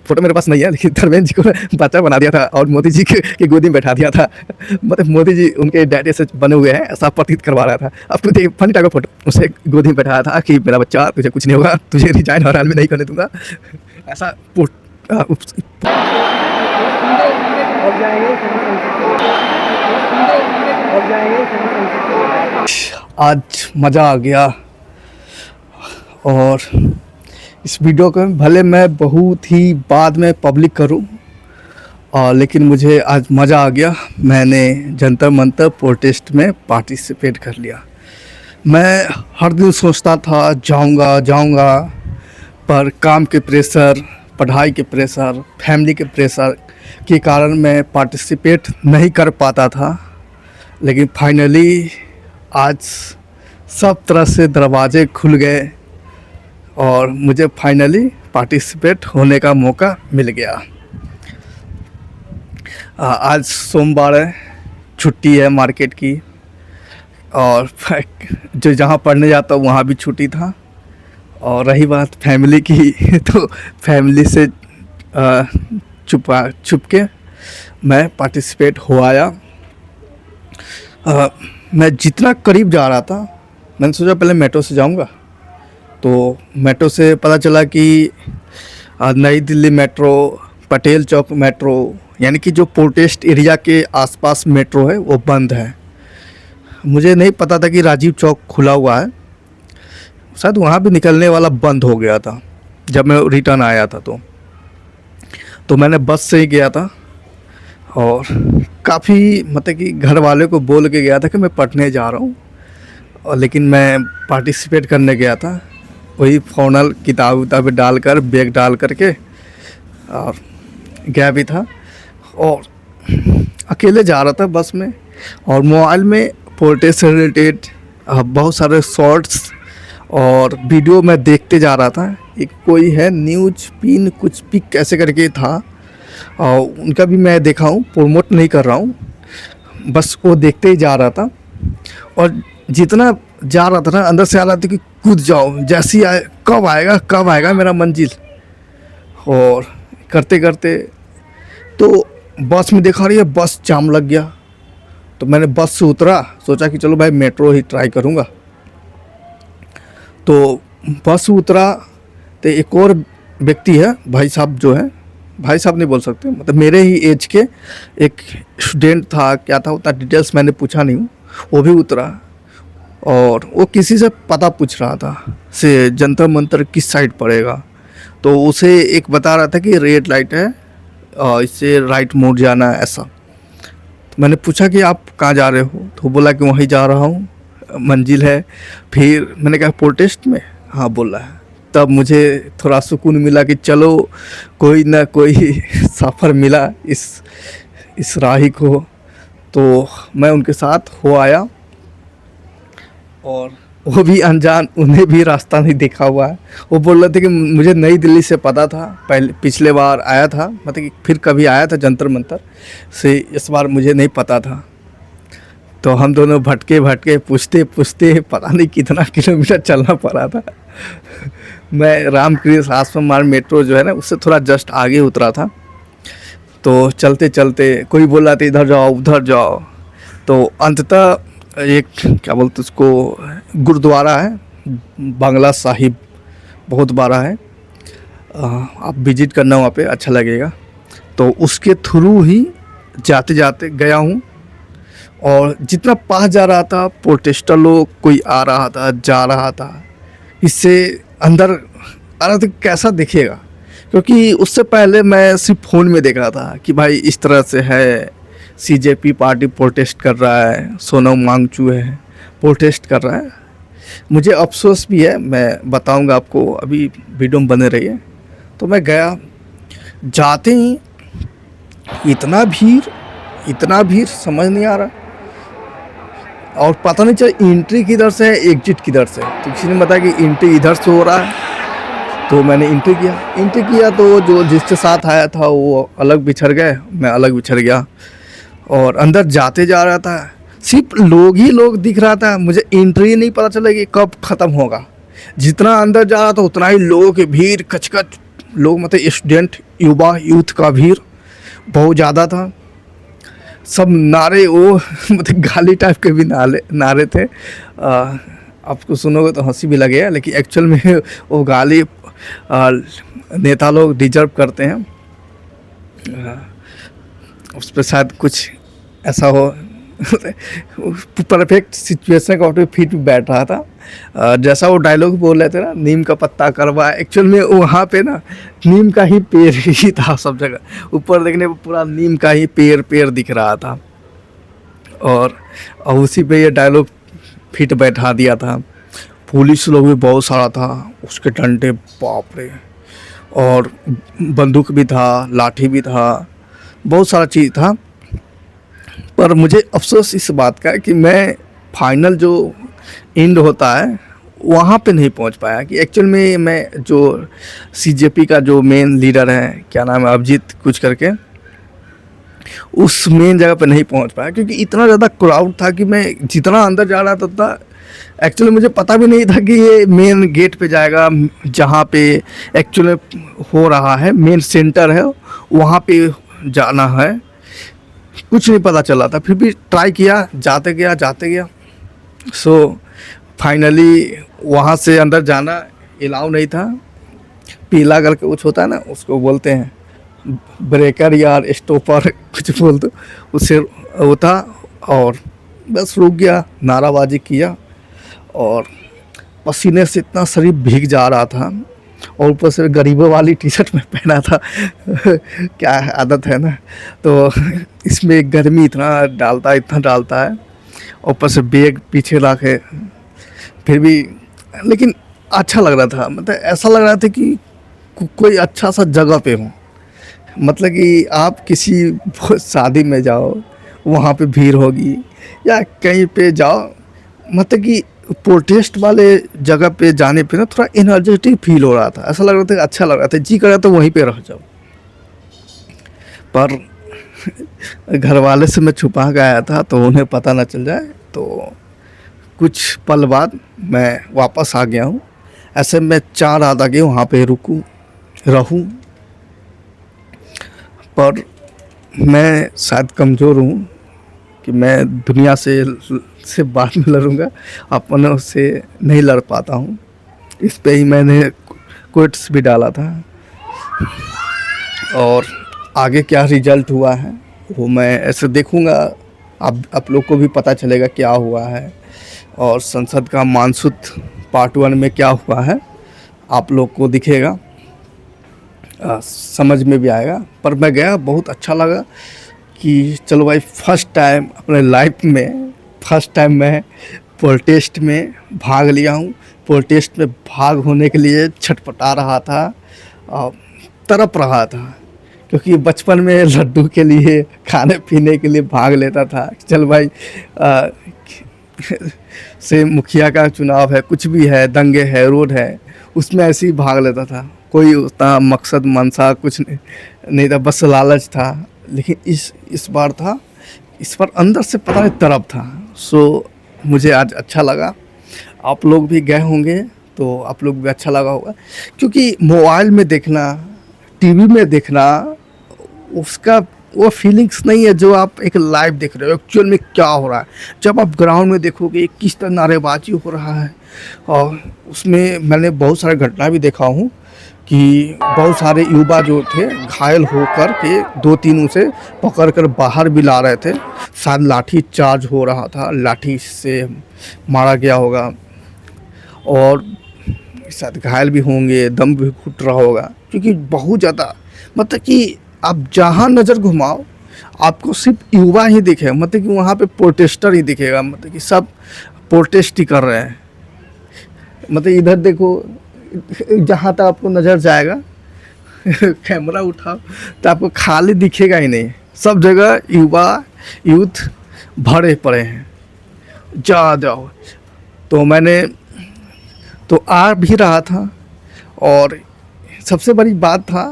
Photo मेरे पास नहीं है, लेकिन धर्मेंद्र जी को बच्चा बना दिया था और मोदी जी के गोदी में बैठा दिया था। मतलब मोदी जी उनके डैडी से बने हुए हैं ऐसा प्रतीत करवा रहा था। अब तो देखिए फनी टाइप का फ़ोटो, उसे गोदी में बैठाया था कि मेरा बच्चा तुझे कुछ नहीं होगा, तुझे रिजाइन हर हाल में नहीं करने दूँगा। ऐसा आज मज़ा आ गया। और इस वीडियो को भले मैं बहुत ही बाद में पब्लिक करूं, लेकिन मुझे आज मज़ा आ गया। मैंने जंतर मंतर प्रोटेस्ट में पार्टिसिपेट कर लिया। मैं हर दिन सोचता था जाऊंगा, पर काम के प्रेशर, पढ़ाई के प्रेशर, फैमिली के प्रेशर के कारण मैं पार्टिसिपेट नहीं कर पाता था। लेकिन फाइनली आज सब तरह से दरवाजे खुल गए और मुझे फाइनली पार्टिसिपेट होने का मौका मिल गया। आज सोमवार है, छुट्टी है मार्केट की, और जो जहाँ पढ़ने जाता हूँ वहाँ भी छुट्टी था। और रही बात फैमिली की तो फैमिली से छुप के मैं पार्टिसिपेट हो आया। मैं जितना करीब जा रहा था, मैंने सोचा पहले मेट्रो से जाऊंगा, तो मेट्रो से पता चला कि नई दिल्ली मेट्रो, पटेल चौक मेट्रो, यानी कि जो प्रोटेस्ट एरिया के आसपास मेट्रो है वो बंद है। मुझे नहीं पता था कि राजीव चौक खुला हुआ है, शायद वहाँ भी निकलने वाला बंद हो गया था जब मैं रिटर्न आया था। तो मैंने बस से ही गया था और काफ़ी मतलब कि घर वाले को बोल के गया था कि मैं पढ़ने जा रहा हूँ, और लेकिन मैं पार्टिसिपेट करने गया था। वही फ़ॉर्मल किताबें डालकर, बैग डाल करके और गया भी था, और अकेले जा रहा था बस में। और मोबाइल में प्रोटेस्ट से रिलेटेड बहुत सारे शॉर्ट्स और वीडियो मैं देखते जा रहा था। एक कोई है न्यूज़ पिन कुछ पिक ऐसे करके था, और उनका भी मैं देखा हूँ, प्रमोट नहीं कर रहा हूँ, बस वो देखते ही जा रहा था। और जितना जा रहा था ना, अंदर से आ रहा था कि कूद जाओ, जैसी आए कब आएगा मेरा मंजिल। और करते करते तो बस में देखा रही है, बस जाम लग गया। तो मैंने बस से उतरा, सोचा कि चलो भाई मेट्रो ही ट्राई करूँगा। तो बस उतरा तो एक और व्यक्ति है, भाई साहब जो है, भाई साहब नहीं बोल सकते, मतलब मेरे ही एज के एक स्टूडेंट था, क्या था उतना डिटेल्स मैंने पूछा नहीं हूँ। वो भी उतरा और वो किसी से पता पूछ रहा था से जंतर मंतर किस साइड पड़ेगा। तो उसे एक बता रहा था कि रेड लाइट है और इससे राइट मोड़ जाना है ऐसा। तो मैंने पूछा कि आप कहाँ जा रहे हो, तो बोला कि वहीं जा रहा हूँ, मंजिल है। फिर मैंने कहा प्रोटेस्ट में, हाँ बोला है। तब मुझे थोड़ा सुकून मिला कि चलो कोई ना कोई सफ़र मिला इस राही को। तो मैं उनके साथ हो आया, और वो भी अनजान, उन्हें भी रास्ता नहीं देखा हुआ है। वो बोल रहे थे कि मुझे नई दिल्ली से पता था, पिछले बार आया था, मतलब कि फिर कभी आया था जंतर मंतर से, इस बार मुझे नहीं पता था। तो हम दोनों भटके पूछते पता नहीं कितना किलोमीटर चलना पड़ा था। मैं रामकृष्ण आश्रम मार्ग मेट्रो जो है ना, उससे थोड़ा जस्ट आगे उतरा था। तो चलते चलते कोई बोला था इधर जाओ उधर जाओ, तो अंततः एक क्या बोलते उसको, गुरुद्वारा है, बांग्ला साहिब, बहुत बड़ा है। आप विजिट करना वहाँ पे, अच्छा लगेगा। तो उसके थ्रू ही जाते जाते गया हूँ। और जितना पास जा रहा था, प्रोटेस्टर लोग कोई आ रहा था जा रहा था, इससे अंदर आ रहा था कैसा दिखेगा, क्योंकि उससे पहले मैं सिर्फ फ़ोन में देख रहा था कि भाई इस तरह से है, सीजेपी पार्टी प्रोटेस्ट कर रहा है, सोनम वांगचुक है प्रोटेस्ट कर रहा है। मुझे अफसोस भी है, मैं बताऊंगा आपको, अभी वीडियो में बने रहिए। तो मैं गया, जाते ही इतना भीड़ समझ नहीं आ रहा, और पता नहीं चला एंट्री किधर से है एग्जिट किधर से। तो किसी ने बताया कि एंट्री इधर से हो रहा है। तो मैंने एंट्री किया तो जो जिसके साथ आया था वो अलग बिछड़ गए, मैं अलग बिछड़ गया। और अंदर जाते जा रहा था, सिर्फ लोग ही लोग दिख रहा था, मुझे एंट्री नहीं पता चला कि कब ख़त्म होगा। जितना अंदर जा रहा था उतना ही लोगों की भीड़, कचकच, लोग मतलब स्टूडेंट युवा यूथ का भीड़ बहुत ज़्यादा था। सब नारे वो मतलब गाली टाइप के भी नारे थे। आपको सुनोगे तो हंसी भी लगेगा, लेकिन एक्चुअल में वो गाली नेता लोग डिजर्व करते हैं। उस पर शायद कुछ ऐसा हो परफेक्ट सिचुएशन का फिट बैठ रहा था। जैसा वो डायलॉग बोल रहे थे ना, नीम का पत्ता करवा, एक्चुअल में वहाँ पे ना नीम का ही पेड़ ही था सब जगह। ऊपर देखने पर पूरा नीम का ही पेड़ दिख रहा था, और उसी पे ये डायलॉग फिट बैठा दिया था। पुलिस लोग भी बहुत सारा था, उसके डंडे बाप रे, और बंदूक भी था, लाठी भी था, बहुत सारा चीज़ था। पर मुझे अफसोस इस बात का है कि मैं फाइनल जो एंड होता है वहाँ पे नहीं पहुँच पाया। कि एक्चुअल में मैं जो सीजेपी का जो मेन लीडर है, क्या नाम है, अभिजीत कुछ करके, उस मेन जगह पे नहीं पहुँच पाया क्योंकि इतना ज़्यादा क्राउड था कि मैं जितना अंदर जा रहा था उतना एक्चुअली मुझे पता भी नहीं था कि ये मेन गेट पे जाएगा, जहाँ पे एक्चुअली हो रहा है, मेन सेंटर है वहाँ पे जाना है। कुछ नहीं पता चला था, फिर भी ट्राई किया, जाते गया। सो फाइनली वहाँ से अंदर जाना अलाउ नहीं था। पीला करके कुछ होता है ना, उसको बोलते हैं ब्रेकर या स्टॉपर कुछ बोल दो, उससे वो था। और बस रुक गया, नाराबाजी किया, और पसीने से इतना शरीर भीग जा रहा था, और ऊपर से गरीबों वाली टी शर्ट में पहना था क्या आदत है ना, तो इसमें गर्मी इतना डालता है, ऊपर से बैग पीछे ला के, फिर भी लेकिन अच्छा लग रहा था। मतलब ऐसा लग रहा था कि कोई अच्छा सा जगह पे हो, मतलब कि आप किसी शादी में जाओ, वहाँ पे भीड़ होगी, या कहीं पे जाओ, मतलब कि प्रोटेस्ट वाले जगह पे जाने पे ना थोड़ा एनर्जेटिक फील हो रहा था, ऐसा लग रहा था, अच्छा लग रहा था, जी कर रहा था वहीं पे रह जाओ। पर घर वाले से मैं छुपा के आया था तो उन्हें पता ना चल जाए, तो कुछ पल बाद मैं वापस आ गया हूँ। ऐसे मैं चाह रहा था कि वहाँ पे रहूँ, पर मैं शायद कमज़ोर हूँ कि मैं दुनिया से बाद में लड़ूंगा, अपनों से नहीं लड़ पाता हूँ। इस पे ही मैंने कोट्स भी डाला था, और आगे क्या रिजल्ट हुआ है वो मैं ऐसे देखूंगा। आप लोग को भी पता चलेगा क्या हुआ है, और संसद का मानसून पार्ट 1 में क्या हुआ है आप लोग को दिखेगा, समझ में भी आएगा। पर मैं गया, बहुत अच्छा लगा कि चलो भाई, फर्स्ट टाइम अपने लाइफ में मैं प्रोटेस्ट में भाग लिया हूँ। प्रोटेस्ट में भाग होने के लिए छटपटा रहा था, तड़प रहा था, क्योंकि बचपन में लड्डू के लिए, खाने पीने के लिए भाग लेता था। चल भाई, से मुखिया का चुनाव है, कुछ भी है, दंगे है, रोड है, उसमें ऐसे ही भाग लेता था। कोई उतना मकसद मनसा कुछ नहीं था, बस लालच था। लेकिन इस बार था, इस बार अंदर से पता नहीं तड़प था। सो मुझे आज अच्छा लगा। आप लोग भी गए होंगे तो आप लोग भी अच्छा लगा होगा, क्योंकि मोबाइल में देखना, टीवी में देखना, उसका वो फीलिंग्स नहीं है जो आप एक लाइव देख रहे हो। एक्चुअल में क्या हो रहा है, जब आप ग्राउंड में देखोगे किस तरह नारेबाजी हो रहा है। और उसमें मैंने बहुत सारे घटना भी देखा हूँ कि बहुत सारे युवा जो थे घायल होकर के 2-3 उसे पकड़ कर बाहर भी ला रहे थे। शायद लाठी चार्ज हो रहा था, लाठी से मारा गया होगा, और शायद घायल भी होंगे, दम भी घुट रहा होगा, क्योंकि बहुत ज़्यादा, मतलब कि आप जहाँ नज़र घुमाओ आपको सिर्फ युवा ही दिखेगा, मतलब कि वहाँ पे प्रोटेस्टर ही दिखेगा, मतलब कि सब प्रोटेस्ट ही कर रहे हैं। मतलब इधर देखो, जहाँ तक आपको नज़र जाएगा कैमरा उठाओ तो आपको खाली दिखेगा ही नहीं, सब जगह यूथ भरे पड़े हैं। जाओ। तो मैंने तो आ भी रहा था, और सबसे बड़ी बात था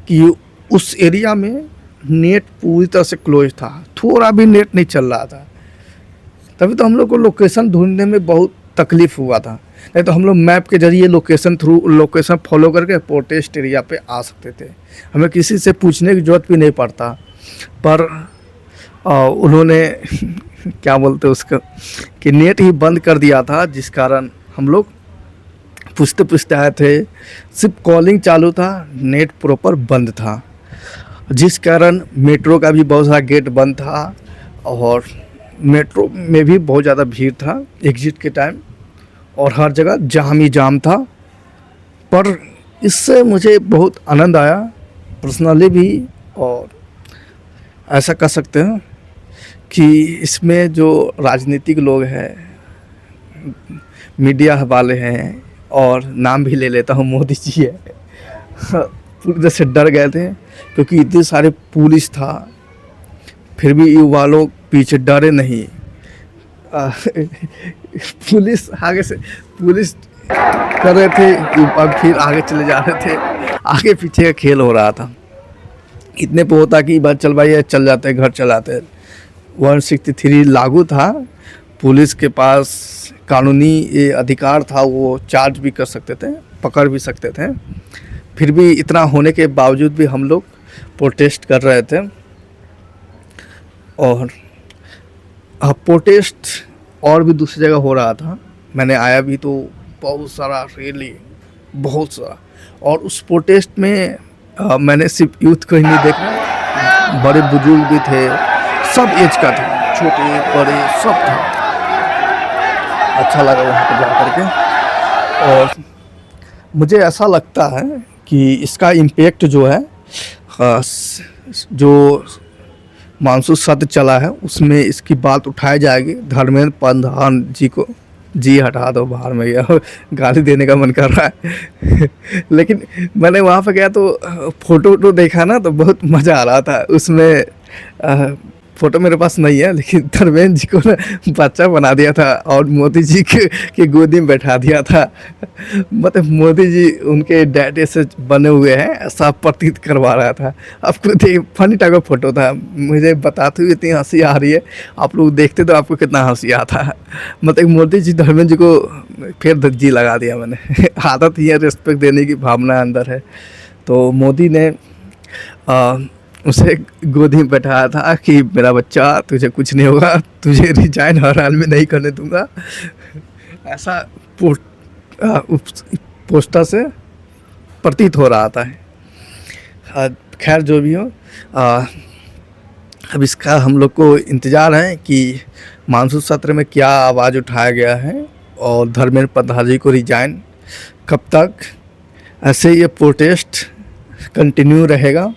कि उस एरिया में नेट पूरी तरह से क्लोज था, थोड़ा भी नेट नहीं चल रहा था। तभी तो हम लोग को लोकेशन ढूंढने में बहुत तकलीफ़ हुआ था। नहीं तो हम लोग मैप के जरिए लोकेशन फॉलो करके प्रोटेस्ट एरिया पे आ सकते थे, हमें किसी से पूछने की ज़रूरत भी नहीं पड़ता। पर उन्होंने क्या बोलते उसका कि नेट ही बंद कर दिया था, जिस कारण हम लोग पूछते पूछते आए थे। सिर्फ कॉलिंग चालू था, नेट प्रॉपर बंद था, जिस कारण मेट्रो का भी बहुत सारा गेट बंद था और मेट्रो में भी बहुत ज़्यादा भीड़ था एग्ज़िट के टाइम, और हर जगह जाम ही जाम था। पर इससे मुझे बहुत आनंद आया पर्सनली भी, और ऐसा कह सकते हैं कि इसमें जो राजनीतिक लोग हैं, मीडिया वाले हैं, और नाम भी ले लेता हूँ, मोदी जी है, पूरी तरह से डर गए थे क्योंकि इतने सारे पुलिस था, फिर भी युवा लोग पीछे डरे नहीं। पुलिस आगे से पुलिस कर रहे थे, अब फिर आगे चले जा रहे थे, आगे पीछे का खेल हो रहा था। इतने पे होता कि बस चल भाई चल जाते घर चलाते। 163 लागू था, पुलिस के पास कानूनी ये अधिकार था, वो चार्ज भी कर सकते थे, पकड़ भी सकते थे। फिर भी इतना होने के बावजूद भी हम लोग प्रोटेस्ट कर रहे थे। और प्रोटेस्ट और भी दूसरी जगह हो रहा था, मैंने आया भी तो बहुत सारा रैली, बहुत सारा। और उस प्रोटेस्ट में मैंने सिर्फ यूथ को ही नहीं देखा, बड़े बुजुर्ग भी थे, सब एज का था, छोटे बड़े सब था। अच्छा लगा वहाँ पर जा कर के। और मुझे ऐसा लगता है कि इसका इम्पैक्ट जो है, जो मानसून सत्र चला है उसमें इसकी बात उठाई जाएगी। धर्मेंद्र प्रधान जी को जी हटा दो, बाहर में गया, गाली देने का मन कर रहा है। लेकिन मैंने वहाँ पे गया तो फ़ोटो देखा ना, तो बहुत मज़ा आ रहा था उसमें। फ़ोटो मेरे पास नहीं है, लेकिन धर्मेंद्र जी को ना बच्चा बना दिया था और मोदी जी के गोदी में बैठा दिया था। मतलब मोदी जी उनके डैडी से बने हुए हैं ऐसा प्रतीत करवा रहा था। आपको फनी टाइप का फ़ोटो था, मुझे बताते हुए इतनी हंसी आ रही है, आप लोग देखते तो आपको कितना हंसी आता है। मतलब मोदी जी धर्मेंद्र जी को फिर जी लगा दिया मैंने। आदत ही है, रिस्पेक्ट देने की भावना अंदर है। तो मोदी ने उसे गोदी में बैठाया था कि मेरा बच्चा तुझे कुछ नहीं होगा, तुझे रिजाइन हर हाल में नहीं करने दूंगा, ऐसा पोस्टर से प्रतीत हो रहा था। खैर जो भी हो, अब इसका हम लोग को इंतज़ार है कि मानसून सत्र में क्या आवाज़ उठाया गया है और धर्मेंद्र प्रधान जी को रिजाइन कब तक। ऐसे ये प्रोटेस्ट कंटिन्यू रहेगा।